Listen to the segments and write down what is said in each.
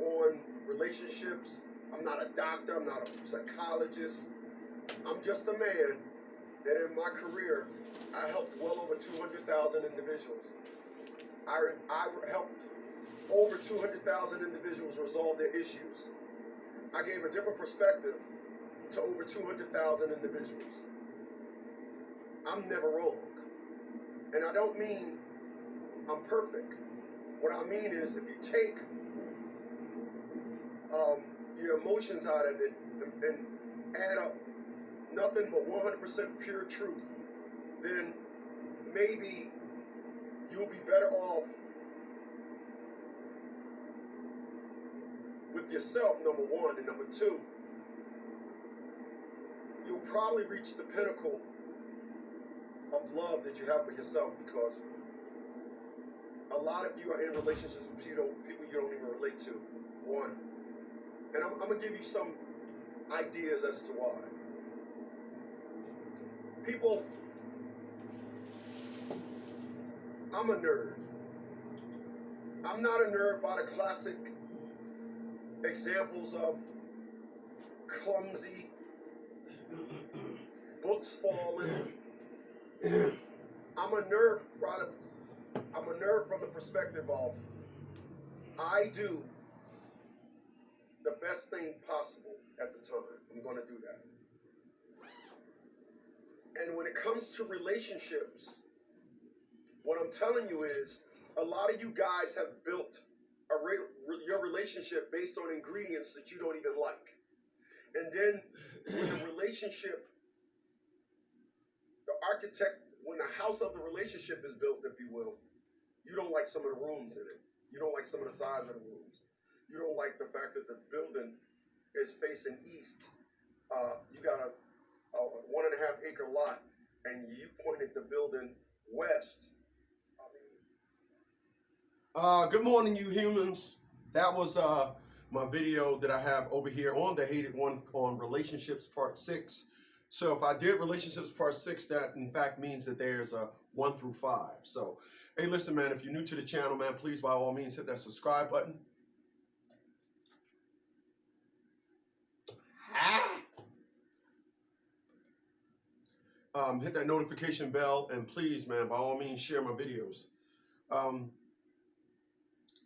on relationships. I'm not a doctor, I'm not a psychologist. I'm just a man that in my career, I helped well over 200,000 individuals. I helped over 200,000 individuals resolve their issues. I gave a different perspective to over 200,000 individuals. I'm never wrong. And I don't mean I'm perfect. What I mean is if you take your emotions out of it and add up nothing but 100% pure truth, then maybe you'll be better off with yourself, number one, and number two, you'll probably reach the pinnacle of love that you have for yourself, because a lot of you are in relationships with people you don't even relate to. One. And I'm going to give you some ideas as to why. People, I'm a nerd. I'm not a nerd by the classic examples of clumsy, books falling. I'm a nerd from the perspective of I do the best thing possible at the time. I'm going to do that. And when it comes to relationships, what I'm telling you is a lot of you guys have built your relationship based on ingredients that you don't even like. And then when the relationship, when the house of the relationship is built, if you will, you don't like some of the rooms in it. You don't like some of the size of the rooms. You don't like the fact that the building is facing east. You got a 1.5 acre lot, and you pointed the building west. Good morning, you humans. That was my video that I have over here on the Hated One on Relationships Part 6. So if I did Relationships Part 6, that in fact means that there's a 1 through 5. So, hey, listen, man, if you're new to the channel, man, please, by all means, hit that subscribe button. Hit that notification bell, and please, man, by all means, share my videos.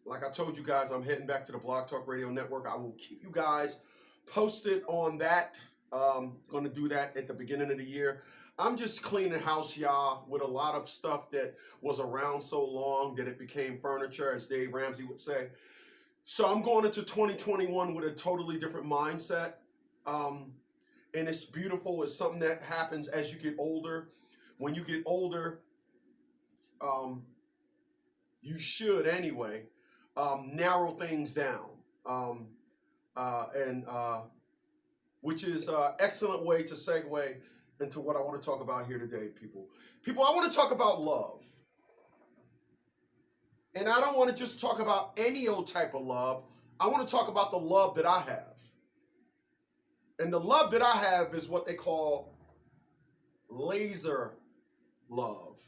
Like I told you guys, I'm heading back to the Blog Talk Radio Network. I will keep you guys posted on that. Going to do that at the beginning of the year. I'm just cleaning house, y'all, with a lot of stuff that was around so long that it became furniture, as Dave Ramsey would say. So I'm going into 2021 with a totally different mindset. And it's beautiful. It's something that happens as you get older. When you get older, you should anyway, narrow things down. Which is an excellent way to segue into what I want to talk about here today, people. People, I want to talk about love. And I don't want to just talk about any old type of love. I want to talk about the love that I have. And the love that I have is what they call laser love.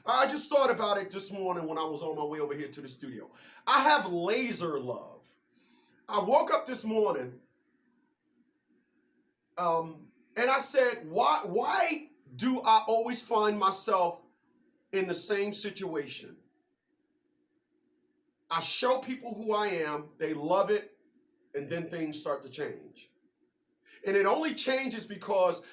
I just thought about it this morning when I was on my way over here to the studio. I have laser love. I woke up this morning and I said, why do I always find myself in the same situation? I show people who I am, they love it, and then things start to change. And it only changes because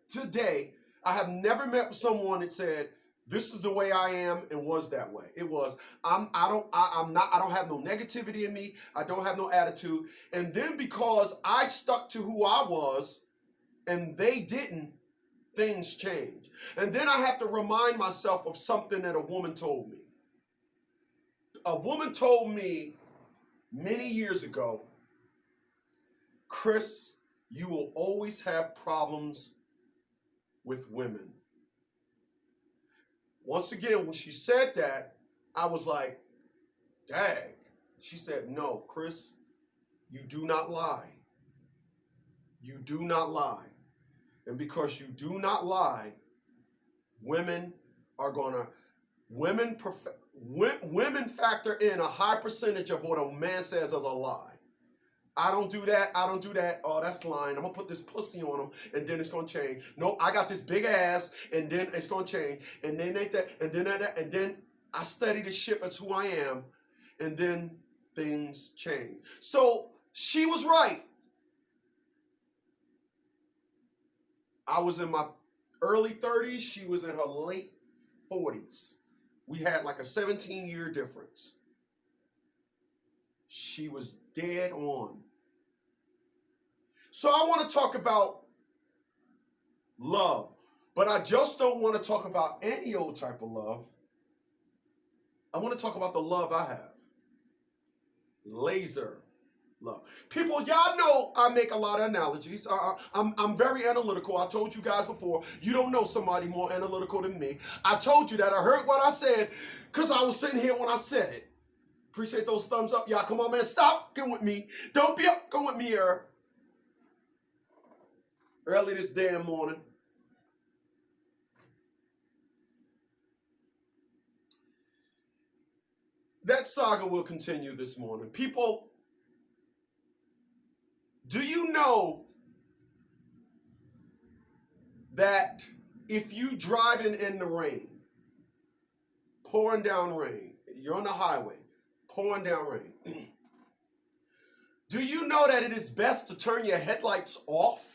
today, I have never met someone that said, this is the way I am and was that way. It was, I don't have no negativity in me. I don't have no attitude. And then because I stuck to who I was and they didn't, things change. And then I have to remind myself of something that a woman told me. A woman told me many years ago, Chris, you will always have problems with women. Once again, when she said that, I was like, dang. She said, no, Chris, you do not lie. You do not lie. And because you do not lie, women are going to, women factor in a high percentage of what a man says as a lie. I don't do that. I don't do that. Oh, that's lying. I'm going to put this pussy on him, and then it's going to change. No, I got this big ass, and then it's going to change. And then ain't that, and then that, and then I study the shit. That's who I am. And then things change. So she was right. I was in my early 30s. She was in her late 40s. We had like a 17-year difference. She was dead on. So I want to talk about love, but I just don't want to talk about any old type of love. I want to talk about the love I have. Laser love. People, y'all know I make a lot of analogies. I'm very analytical. I told you guys before, you don't know somebody more analytical than me. I told you that. I heard what I said because I was sitting here when I said it. Appreciate those thumbs up, y'all. Come on, man. Stop going with me. Don't be up going with me here. Early this damn morning. That saga will continue this morning. People, do you know that if you driving in the rain, pouring down rain, you're on the highway, pouring down rain, do you know that it is best to turn your headlights off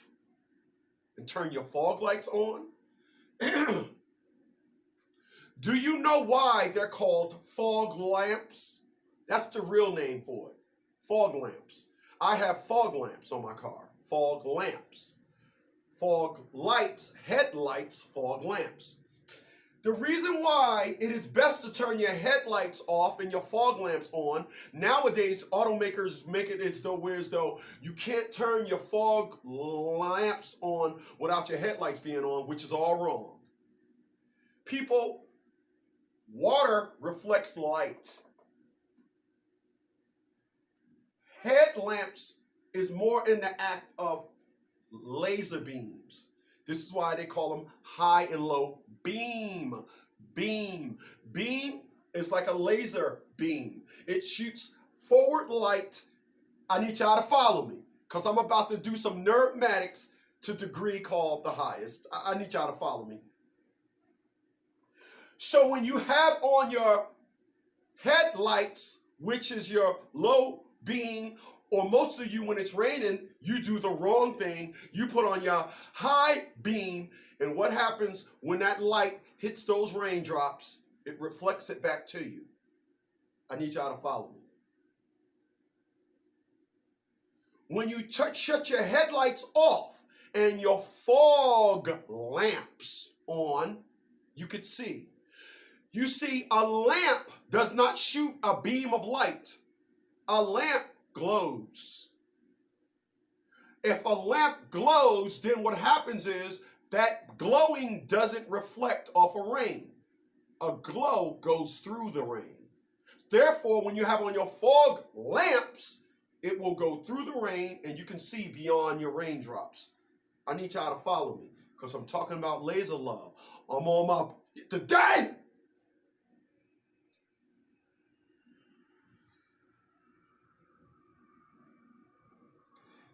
and turn your fog lights on? Do you know why they're called fog lamps? That's the real name for it. Fog lamps. I have fog lamps on my car. Fog lamps. Fog lights, headlights, fog lamps. The reason why it is best to turn your headlights off and your fog lamps on, nowadays automakers make it as though you can't turn your fog lamps on without your headlights being on, which is all wrong. People, water reflects light. Headlamps is more in the act of laser beams. This is why they call them high and low beam. Beam is like a laser beam. It shoots forward light. I need y'all to follow me because I'm about to do some nerdmatics to a degree called the highest. I need y'all to follow me. So when you have on your headlights, which is your low beam, or most of you when it's raining, you do the wrong thing. You put on your high beam, and what happens when that light hits those raindrops? It reflects it back to you. I need y'all to follow me. When you shut your headlights off and your fog lamps on, you could see. You see, a lamp does not shoot a beam of light. A lamp glows. If a lamp glows, then what happens is that glowing doesn't reflect off of rain. A glow goes through the rain. Therefore, when you have on your fog lamps, it will go through the rain and you can see beyond your raindrops. I need y'all to follow me because I'm talking about laser love. I'm on my today.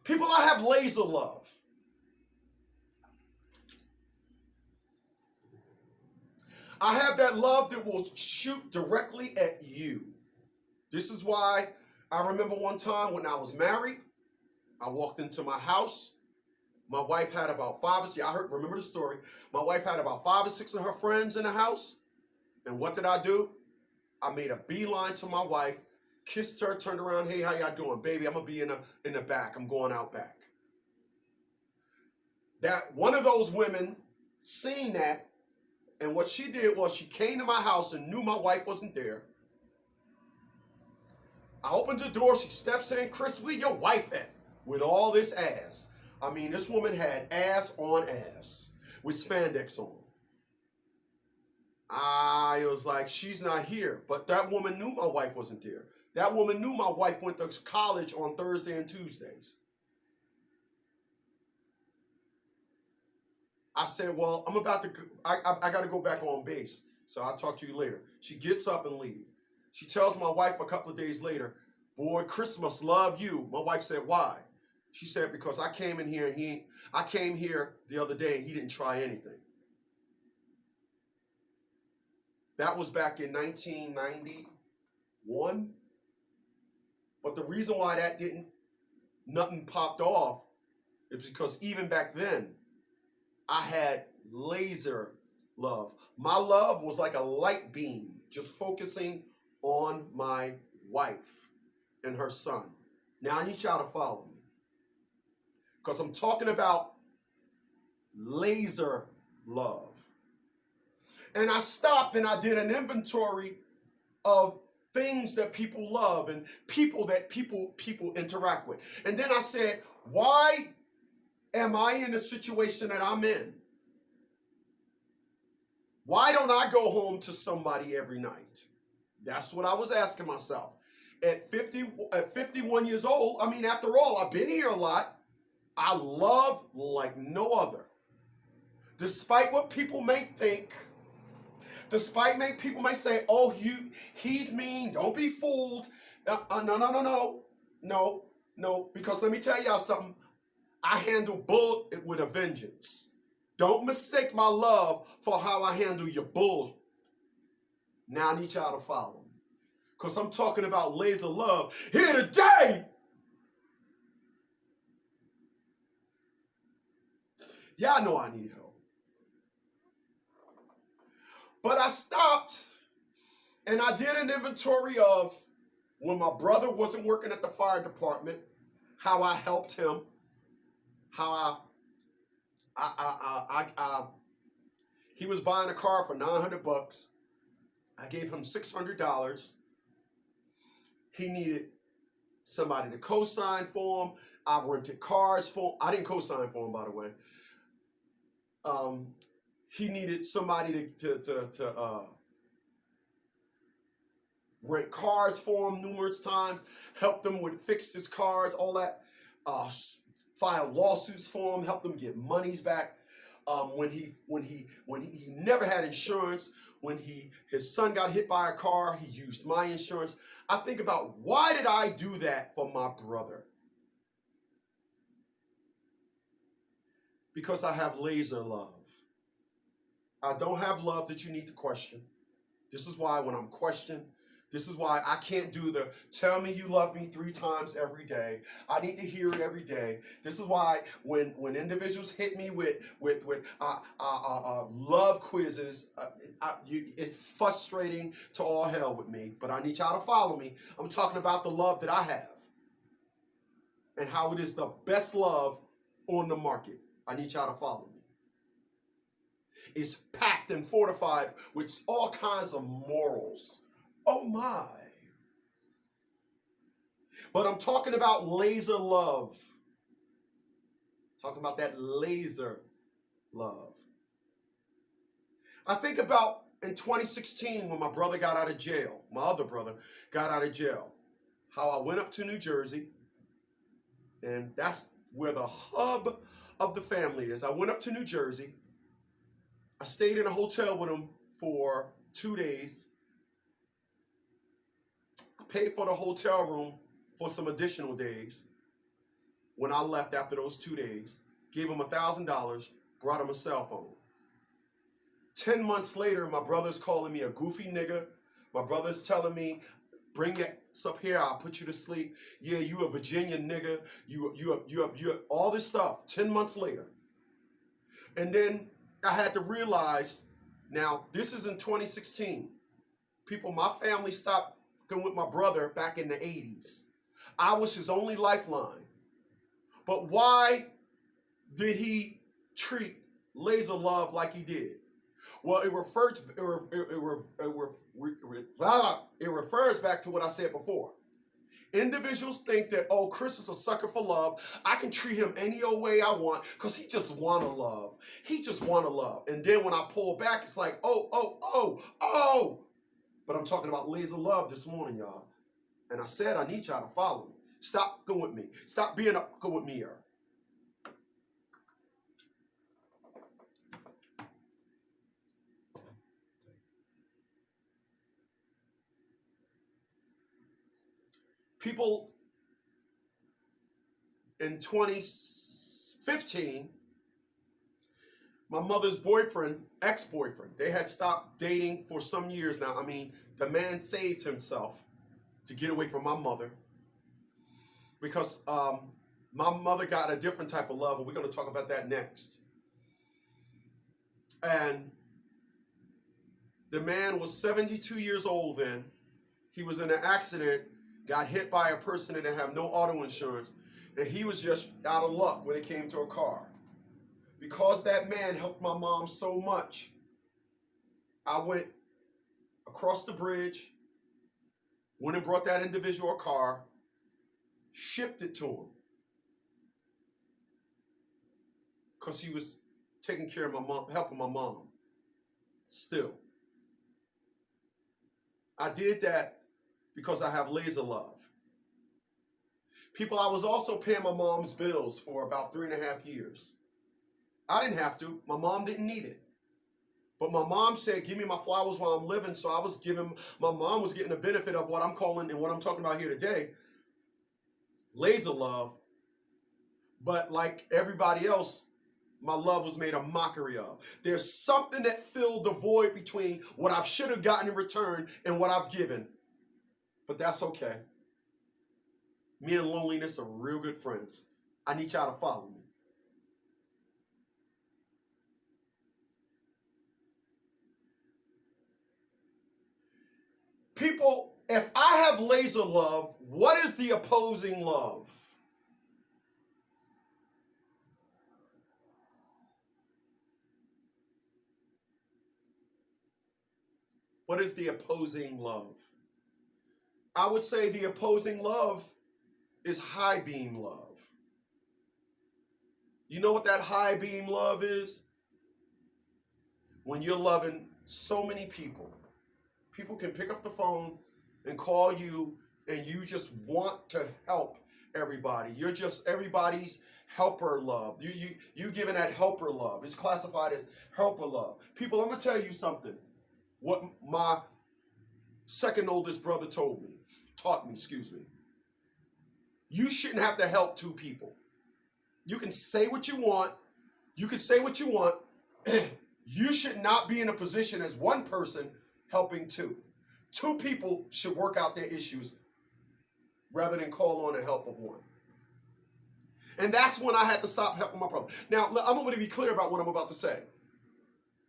People, I have laser love. I have that love that will shoot directly at you. This is why I remember one time when I was married, I walked into my house. My wife had about 5 or 6, remember the story. My wife had about 5 or 6 of her friends in the house. And what did I do? I made a beeline to my wife, kissed her, turned around, hey, how y'all doing? Baby, I'm gonna be in the back. I'm going out back. That one of those women seen that, and what she did was she came to my house and knew my wife wasn't there. I opened the door, she steps in, Chris, where your wife at? With all this ass. I mean, this woman had ass on ass with spandex on. I was like, she's not here. But that woman knew my wife wasn't there. That woman knew my wife went to college on Thursday and Tuesdays. I said, well, I got to go back on base. So I'll talk to you later. She gets up and leaves. She tells my wife a couple of days later, boy, Chris must love you. My wife said, why? She said, because I came in here and I came here the other day and he didn't try anything. That was back in 1991. But the reason why nothing popped off is because even back then, I had laser love. My love was like a light beam, just focusing on my wife and her son. Now I need y'all to follow me, because I'm talking about laser love. And I stopped and I did an inventory of things that people love and people that people interact with. And then I said, why am I in the situation that I'm in? Why don't I go home to somebody every night? That's what I was asking myself. At 51 years old, I mean, after all, I've been here a lot. I love like no other. Despite what people may think, despite people may say, oh, he's mean, don't be fooled. No, because let me tell y'all something. I handle bull with a vengeance. Don't mistake my love for how I handle your bull. Now I need y'all to follow me, because I'm talking about laser love here today. Y'all know I need help. But I stopped and I did an inventory of when my brother wasn't working at the fire department, how I helped him, how he was buying a car for $900. I gave him $600. He needed somebody to co-sign for him. I rented cars for him. I didn't co-sign for him, by the way. He needed somebody to rent cars for him numerous times, help them with fix his cars, all that. File lawsuits for him, help them get monies back. When he never had insurance, when his son got hit by a car, he used my insurance. I think about, why did I do that for my brother? Because I have laser love. I don't have love that you need to question. This is why when I'm questioned, this is why I can't do the tell me you love me 3 times every day. I need to hear it every day. This is why when individuals hit me with love quizzes, it's frustrating to all hell with me. But I need y'all to follow me. I'm talking about the love that I have and how it is the best love on the market. I need y'all to follow me. It's packed and fortified with all kinds of morals. Oh my. But I'm talking about laser love. Talking about that laser love. I think about in 2016 when my brother got out of jail, my other brother got out of jail, how I went up to New Jersey, and that's where the hub of the family is. I went up to New Jersey. I stayed in a hotel with him for 2 days. I paid for the hotel room for some additional days. When I left after those 2 days, gave him $1,000, brought him a cell phone. 10 months later, my brother's calling me a goofy nigga. My brother's telling me, bring your ass up here, I'll put you to sleep. Yeah, you a Virginia nigga. You all this stuff. 10 months later. And then I had to realize, now this is in 2016. People, my family stopped going with my brother back in the 80s. I was his only lifeline. But why did he treat laser love like he did? Well, it refers back to what I said before. Individuals think that, oh, Chris is a sucker for love. I can treat him any old way I want because he just want to love. He just want to love. And then when I pull back, it's like, oh. But I'm talking about laser love this morning, y'all. And I said I need y'all to follow me. Stop going with me. Stop being up, go with me here. People in 2015, my mother's boyfriend, ex-boyfriend, they had stopped dating for some years now. I mean, the man saved himself to get away from my mother because my mother got a different type of love, and we're going to talk about that next. And the man was 72 years old then. He was in an accident, got hit by a person that didn't have no auto insurance, and he was just out of luck when it came to a car. Because that man helped my mom so much, I went across the bridge, went and brought that individual a car, shipped it to him, because he was taking care of my mom, helping my mom. Still, I did that because I have laser love. People, I was also paying my mom's bills for about 3.5 years. I didn't have to. My mom didn't need it. But my mom said, give me my flowers while I'm living. So I was giving, my mom was getting the benefit of what I'm calling, and what I'm talking about here today, laser love. But like everybody else, my love was made a mockery of. There's something that filled the void between what I should have gotten in return and what I've given. But that's okay. Me and loneliness are real good friends. I need y'all to follow me. People, if I have laser love, what is the opposing love? What is the opposing love? I would say the opposing love is high beam love. You know what that high beam love is? When you're loving so many people. People can pick up the phone and call you, and you just want to help everybody. You're just everybody's helper love. You giving that helper love. It's classified as helper love. People, I'm gonna tell you something. What my second oldest brother taught me, excuse me. You shouldn't have to help two people. You can say what you want. You can say what you want. You should not be in a position as one person helping two. Two people should work out their issues rather than call on the help of one. And that's when I had to stop helping my brother. Now, I'm going to be clear about what I'm about to say.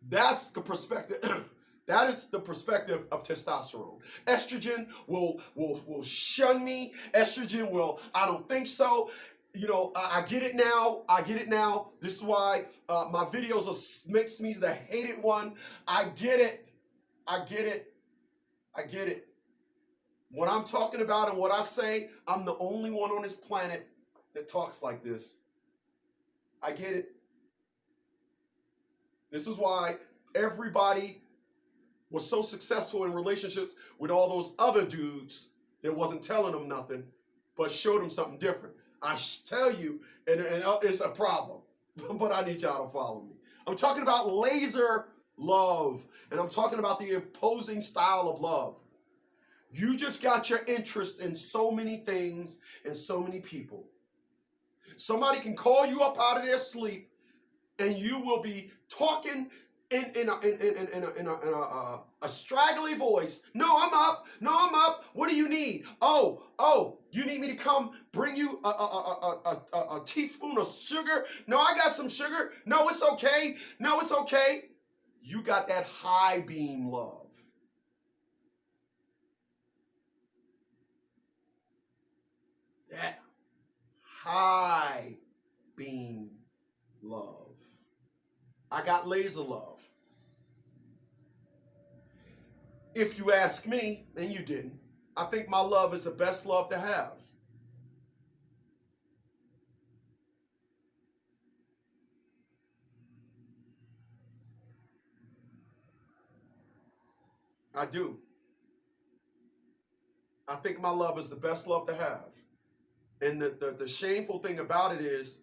That's the perspective. That is the perspective of testosterone. Estrogen will shun me. Estrogen will, I don't think so. You know, I get it now. I get it now. This is why my videos makes me the hated one. I get it. I get it. I get it. What I'm talking about and what I say, I'm the only one on this planet that talks like this. I get it. This is why everybody was so successful in relationships with all those other dudes that wasn't telling them nothing, but showed them something different. I tell you, and it's a problem, but I need y'all to follow me. I'm talking about laser love, and I'm talking about the opposing style of love. You just got your interest in so many things and so many people. Somebody can call you up out of their sleep, and you will be talking in a straggly voice. No, I'm up. No, I'm up. What do you need? Oh, you need me to come bring you a teaspoon of sugar? No, I got some sugar. No, it's okay. No, it's okay. You got that high beam love. That high beam love. I got laser love. If you ask me, and you didn't, I think my love is the best love to have. I do. I think my love is the best love to have. And the shameful thing about it is,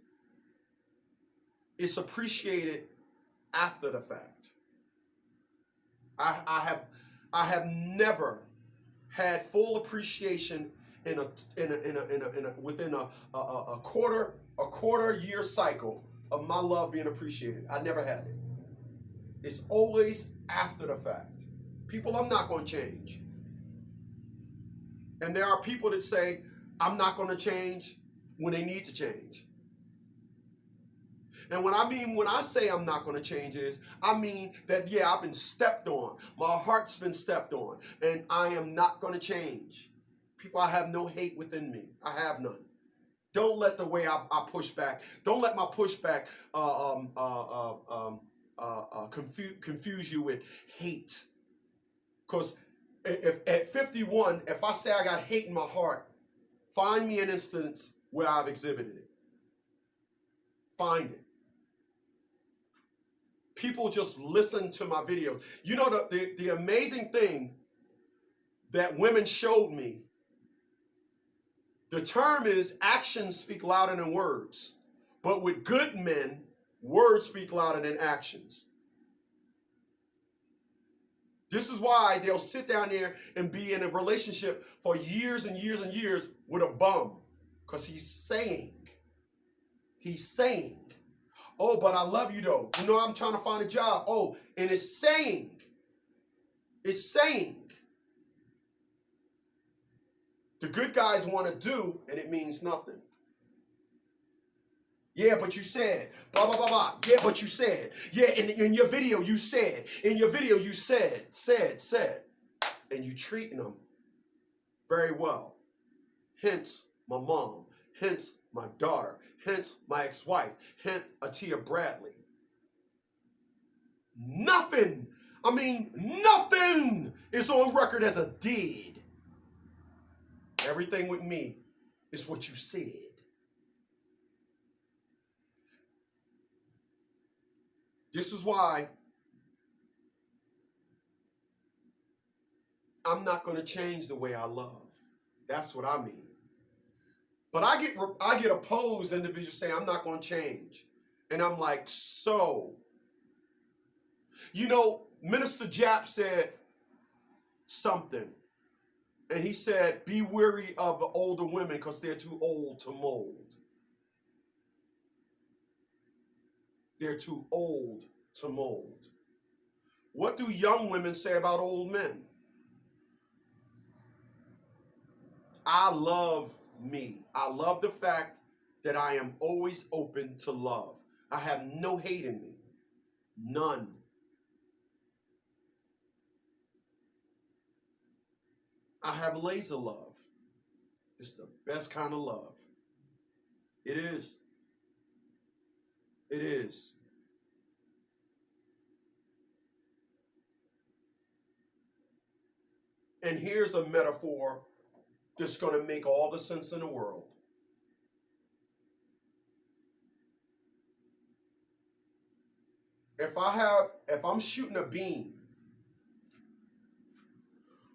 it's appreciated after the fact. I have never had full appreciation within a quarter year cycle of my love being appreciated. I never had it. It's always after the fact. People, I'm not going to change. And there are people that say, I'm not going to change when they need to change. And when I say I'm not going to change is, I mean that, yeah, I've been stepped on. My heart's been stepped on. And I am not going to change. People, I have no hate within me. I have none. Don't let the way I push back, don't let my pushback confuse you with hate. Because if at 51, if I say I got hate in my heart, find me an instance where I've exhibited it. Find it. People just listen to my videos. You know, the amazing thing that women showed me, the term is actions speak louder than words. But with good men, words speak louder than actions. This is why they'll sit down there and be in a relationship for years and years and years with a bum. Because he's saying, oh, but I love you though. You know, I'm trying to find a job. Oh, and it's saying. The good guys want to do, and it means nothing. Yeah, but you said, blah, blah, blah, blah. Yeah, but you said. Yeah, in your video, you said. In your video, you said. And you treating them very well. Hence, my mom. Hence, my daughter. Hence, my ex-wife. Hence, Atia Bradley. Nothing is on record as a deed. Everything with me is what you said. This is why I'm not going to change the way I love. That's what I mean. But I get opposed individuals saying I'm not going to change. And I'm like, so. You know, Minister Japp said something. And he said, be wary of the older women because they're too old to mold. They're too old to mold. What do young women say about old men? I love me. I love the fact that I am always open to love. I have no hate in me. None. I have laser love. It's the best kind of love. It is. It is. And here's a metaphor that's going to make all the sense in the world. If I'm shooting a beam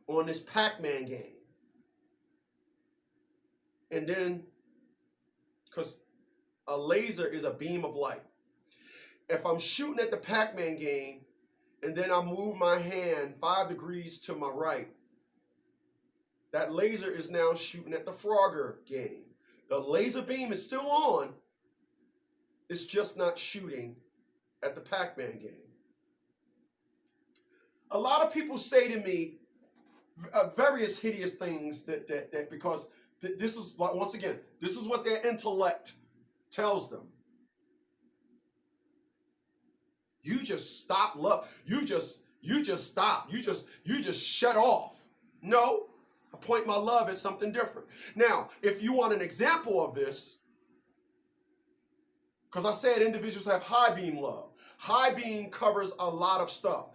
on this Pac-Man game, and then, because a laser is a beam of light. If I'm shooting at the Pac-Man game, and then I move my hand 5 degrees to my right, that laser is now shooting at the Frogger game. The laser beam is still on. It's just not shooting at the Pac-Man game. A lot of people say to me various hideous things that because this is, once again, this is what their intellect tells them. You just stop love. You just stop. You just shut off. No, I point my love at something different. Now, if you want an example of this, because I said individuals have high beam love. High beam covers a lot of stuff.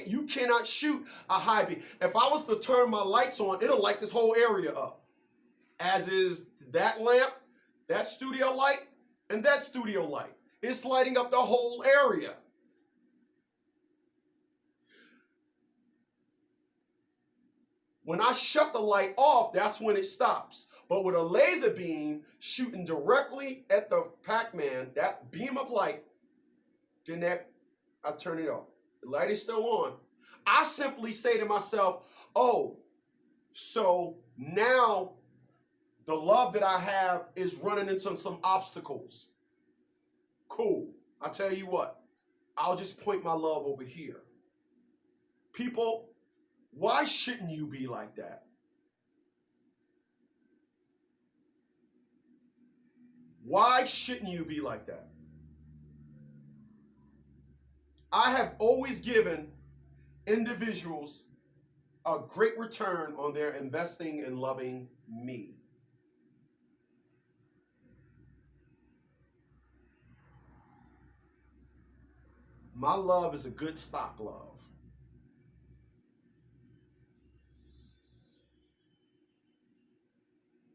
You cannot shoot a high beam. If I was to turn my lights on, it'll light this whole area up. As is that lamp, that studio light, and that studio light. It's lighting up the whole area. When I shut the light off, that's when it stops. But with a laser beam shooting directly at the Pac-Man, that beam of light, then I turn it off. The light is still on. I simply say to myself, oh, so now The love that I have is running into some obstacles. Cool. I tell you what, I'll just point my love over here. People, why shouldn't you be like that? Why shouldn't you be like that? I have always given individuals a great return on their investing and loving me. My love is a good stock love.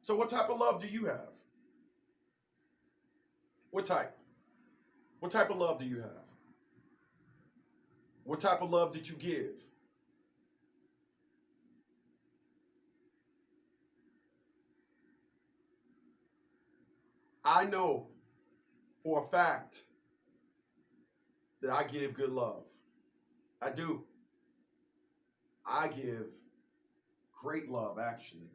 So what type of love do you have? What type? What type of love do you have? What type of love did you give? I know for a fact that I give good love. I do. I give great love, actually.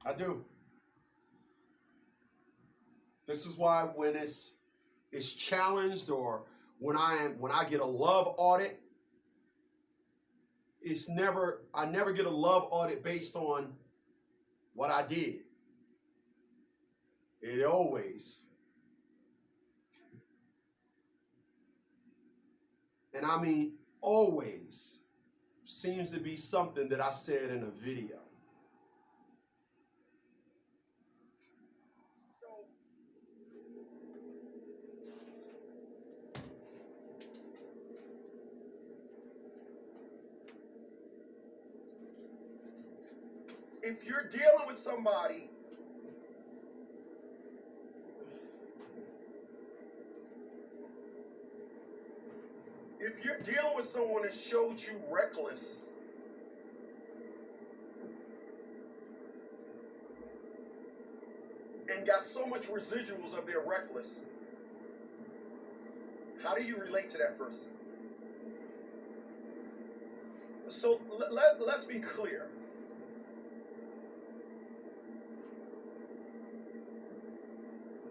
I do. This is why when it's challenged, or when I get a love audit, I never get a love audit based on what I did. It always, and I mean always, seems to be something that I said in a video. If you're dealing with somebody someone that showed you reckless, and got so much residuals of their reckless, how do you relate to that person? So let's be clear.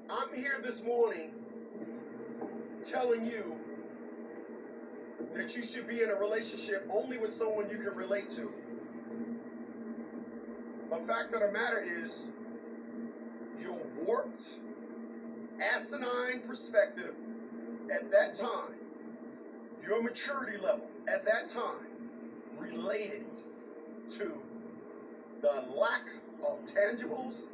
I'm here this morning telling you that you should be in a relationship only with someone you can relate to. The fact of the matter is, your warped, asinine perspective at that time, your maturity level at that time, related to the lack of tangibles